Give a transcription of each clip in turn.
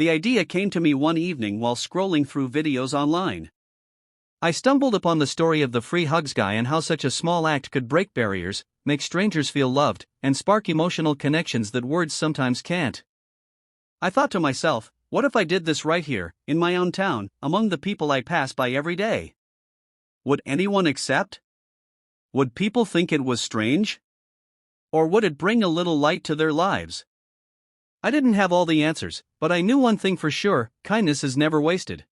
The idea came to me one evening while scrolling through videos online. I stumbled upon the story of the free hugs guy and how such a small act could break barriers, make strangers feel loved, and spark emotional connections that words sometimes can't. I thought to myself, what if I did this right here, in my own town, among the people I pass by every day? Would anyone accept? Would people think it was strange? Or would it bring a little light to their lives? I didn't have all the answers, but I knew one thing for sure: kindness is never wasted.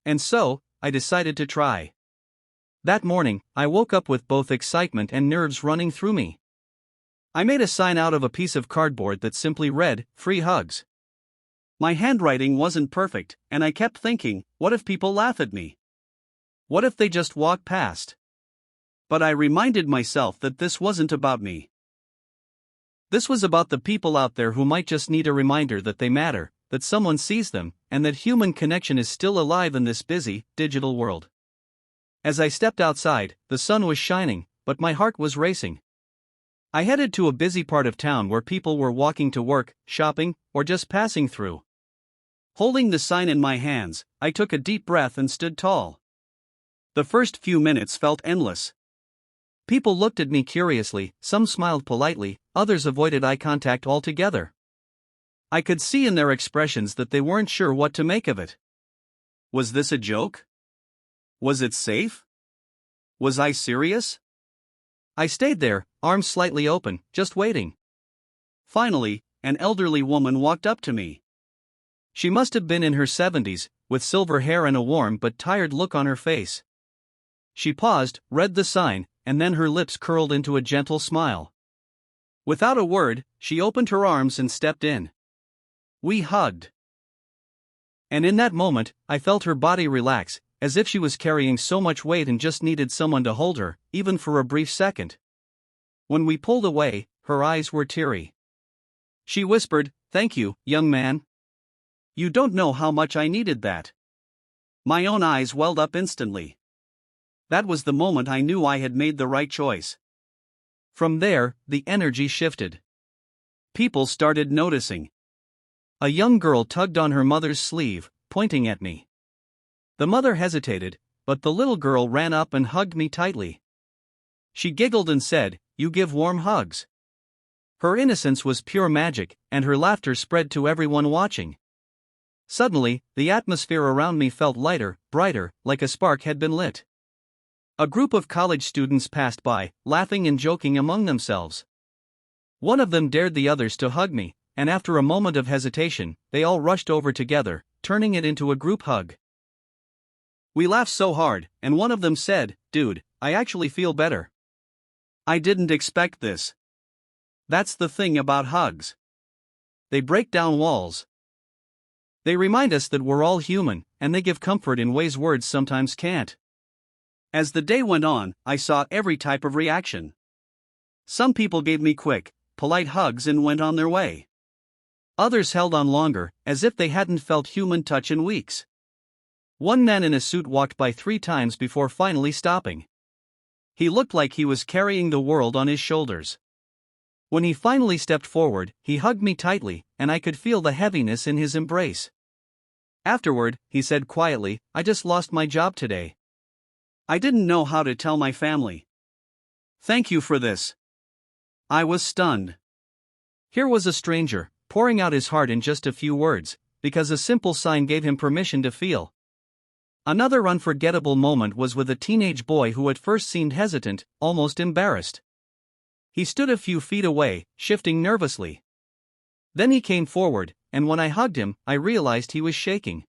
And so, I decided to try. That morning, I woke up with both excitement and nerves running through me. I made a sign out of a piece of cardboard that simply read, "Free hugs." My handwriting wasn't perfect, and I kept thinking, what if people laugh at me? What if they just walk past? But I reminded myself that this wasn't about me. This was about the people out there who might just need a reminder that they matter, that someone sees them, and that human connection is still alive in this busy, digital world. As I stepped outside, the sun was shining, but my heart was racing. I headed to a busy part of town where people were walking to work, shopping, or just passing through. Holding the sign in my hands, I took a deep breath and stood tall. The first few minutes felt endless. People looked at me curiously, some smiled politely, others avoided eye contact altogether. I could see in their expressions that they weren't sure what to make of it. Was this a joke? Was it safe? Was I serious? I stayed there, arms slightly open, just waiting. Finally, an elderly woman walked up to me. She must have been in her 70s, with silver hair and a warm but tired look on her face. She paused, read the sign, and then her lips curled into a gentle smile. Without a word, she opened her arms and stepped in. We hugged. And in that moment, I felt her body relax, as if she was carrying so much weight and just needed someone to hold her, even for a brief second. When we pulled away, her eyes were teary. She whispered, "Thank you, young man. You don't know how much I needed that." My own eyes welled up instantly. That was the moment I knew I had made the right choice. From there, the energy shifted. People started noticing. A young girl tugged on her mother's sleeve, pointing at me. The mother hesitated, but the little girl ran up and hugged me tightly. She giggled and said, "You give warm hugs." Her innocence was pure magic, and her laughter spread to everyone watching. Suddenly, the atmosphere around me felt lighter, brighter, like a spark had been lit. A group of college students passed by, laughing and joking among themselves. One of them dared the others to hug me, and after a moment of hesitation, they all rushed over together, turning it into a group hug. We laughed so hard, and one of them said, "Dude, I actually feel better. I didn't expect this." That's the thing about hugs. They break down walls. They remind us that we're all human, and they give comfort in ways words sometimes can't. As the day went on, I saw every type of reaction. Some people gave me quick, polite hugs and went on their way. Others held on longer, as if they hadn't felt human touch in weeks. One man in a suit walked by 3 times before finally stopping. He looked like he was carrying the world on his shoulders. When he finally stepped forward, he hugged me tightly, and I could feel the heaviness in his embrace. Afterward, he said quietly, "I just lost my job today. I didn't know how to tell my family. Thank you for this." I was stunned. Here was a stranger, pouring out his heart in just a few words, because a simple sign gave him permission to feel. Another unforgettable moment was with a teenage boy who at first seemed hesitant, almost embarrassed. He stood a few feet away, shifting nervously. Then he came forward, and when I hugged him, I realized he was shaking.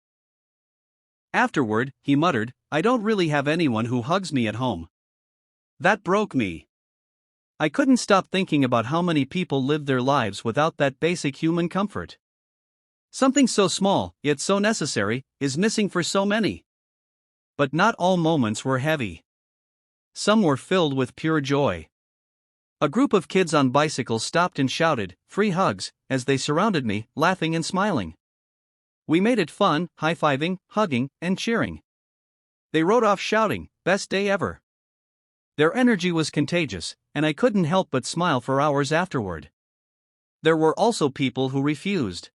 Afterward, he muttered, "I don't really have anyone who hugs me at home." That broke me. I couldn't stop thinking about how many people live their lives without that basic human comfort. Something so small, yet so necessary, is missing for so many. But not all moments were heavy. Some were filled with pure joy. A group of kids on bicycles stopped and shouted, "Free hugs," as they surrounded me, laughing and smiling. We made it fun, high-fiving, hugging, and cheering. They rode off shouting, "Best day ever." Their energy was contagious, and I couldn't help but smile for hours afterward. There were also people who refused.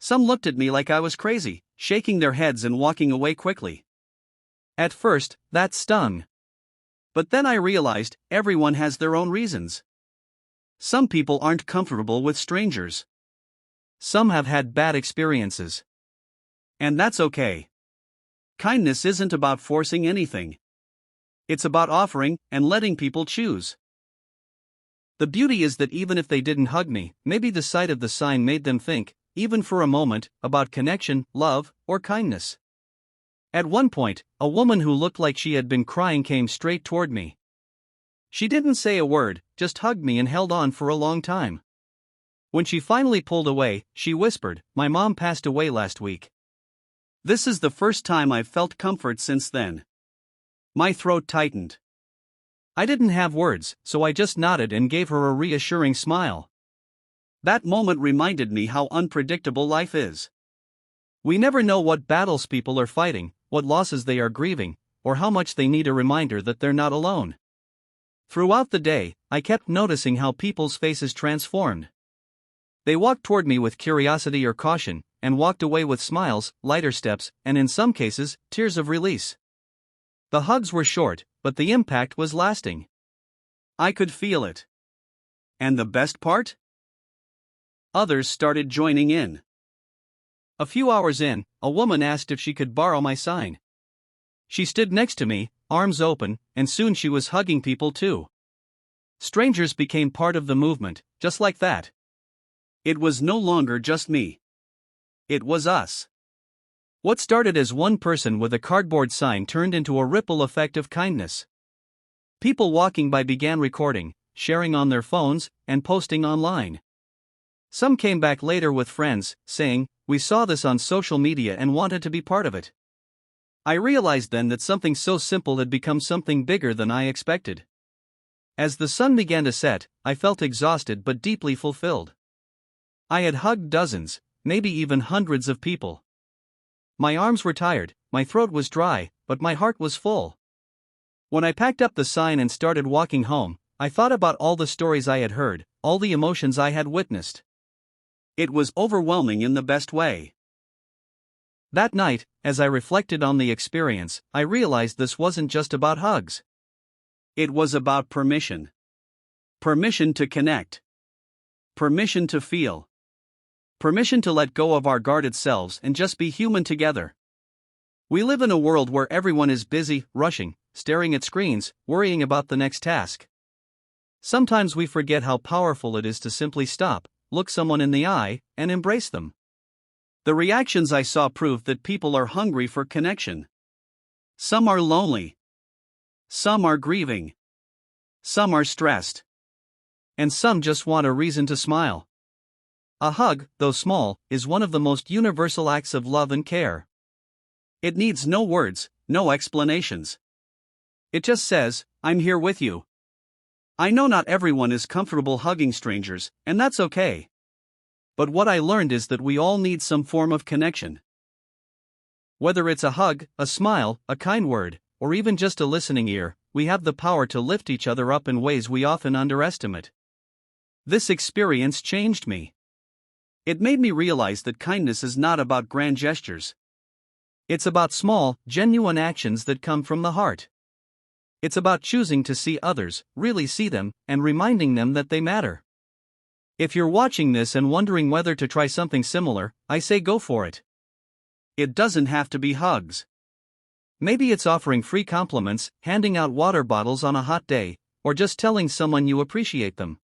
Some looked at me like I was crazy, shaking their heads and walking away quickly. At first, that stung. But then I realized everyone has their own reasons. Some people aren't comfortable with strangers. Some have had bad experiences. And that's okay. Kindness isn't about forcing anything. It's about offering and letting people choose. The beauty is that even if they didn't hug me, maybe the sight of the sign made them think, even for a moment, about connection, love, or kindness. At one point, a woman who looked like she had been crying came straight toward me. She didn't say a word, just hugged me and held on for a long time. When she finally pulled away, she whispered, "My mom passed away last week." This is the first time I've felt comfort since then. My throat tightened. I didn't have words, so I just nodded and gave her a reassuring smile. That moment reminded me how unpredictable life is. We never know what battles people are fighting, what losses they are grieving, or how much they need a reminder that they're not alone. Throughout the day, I kept noticing how people's faces transformed. They walked toward me with curiosity or caution, and walked away with smiles, lighter steps, and in some cases, tears of release. The hugs were short, but the impact was lasting. I could feel it. And the best part? Others started joining in. A few hours in, a woman asked if she could borrow my sign. She stood next to me, arms open, and soon she was hugging people too. Strangers became part of the movement, just like that. It was no longer just me. It was us. What started as one person with a cardboard sign turned into a ripple effect of kindness. People walking by began recording, sharing on their phones, and posting online. Some came back later with friends, saying, "We saw this on social media and wanted to be part of it." I realized then that something so simple had become something bigger than I expected. As the sun began to set, I felt exhausted but deeply fulfilled. I had hugged dozens, maybe even hundreds of people. My arms were tired, my throat was dry, but my heart was full. When I packed up the sign and started walking home, I thought about all the stories I had heard, all the emotions I had witnessed. It was overwhelming in the best way. That night, as I reflected on the experience, I realized this wasn't just about hugs. It was about permission. Permission to connect. Permission to feel. Permission to let go of our guarded selves and just be human together. We live in a world where everyone is busy, rushing, staring at screens, worrying about the next task. Sometimes we forget how powerful it is to simply stop, look someone in the eye, and embrace them. The reactions I saw proved that people are hungry for connection. Some are lonely. Some are grieving. Some are stressed. And some just want a reason to smile. A hug, though small, is one of the most universal acts of love and care. It needs no words, no explanations. It just says, "I'm here with you." I know not everyone is comfortable hugging strangers, and that's okay. But what I learned is that we all need some form of connection. Whether it's a hug, a smile, a kind word, or even just a listening ear, we have the power to lift each other up in ways we often underestimate. This experience changed me. It made me realize that kindness is not about grand gestures. It's about small, genuine actions that come from the heart. It's about choosing to see others, really see them, and reminding them that they matter. If you're watching this and wondering whether to try something similar, I say go for it. It doesn't have to be hugs. Maybe it's offering free compliments, handing out water bottles on a hot day, or just telling someone you appreciate them.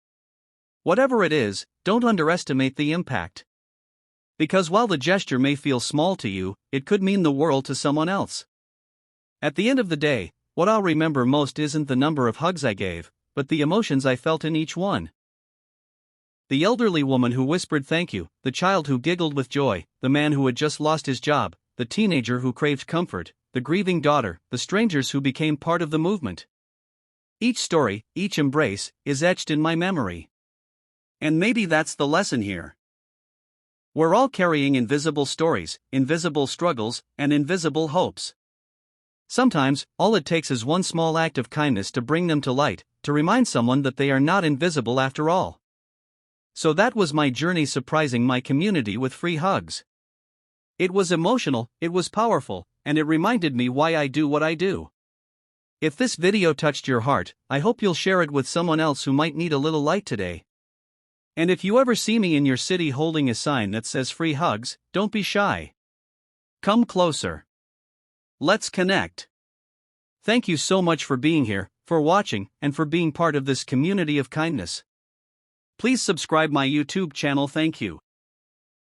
Whatever it is, don't underestimate the impact. Because while the gesture may feel small to you, it could mean the world to someone else. At the end of the day, what I'll remember most isn't the number of hugs I gave, but the emotions I felt in each one. The elderly woman who whispered thank you, the child who giggled with joy, the man who had just lost his job, the teenager who craved comfort, the grieving daughter, the strangers who became part of the movement. Each story, each embrace, is etched in my memory. And maybe that's the lesson here. We're all carrying invisible stories, invisible struggles, and invisible hopes. Sometimes, all it takes is one small act of kindness to bring them to light, to remind someone that they are not invisible after all. So that was my journey, surprising my community with free hugs. It was emotional, it was powerful, and it reminded me why I do what I do. If this video touched your heart, I hope you'll share it with someone else who might need a little light today. And if you ever see me in your city holding a sign that says free hugs, don't be shy. Come closer. Let's connect. Thank you so much for being here, for watching, and for being part of this community of kindness. Please subscribe my YouTube channel. Thank you.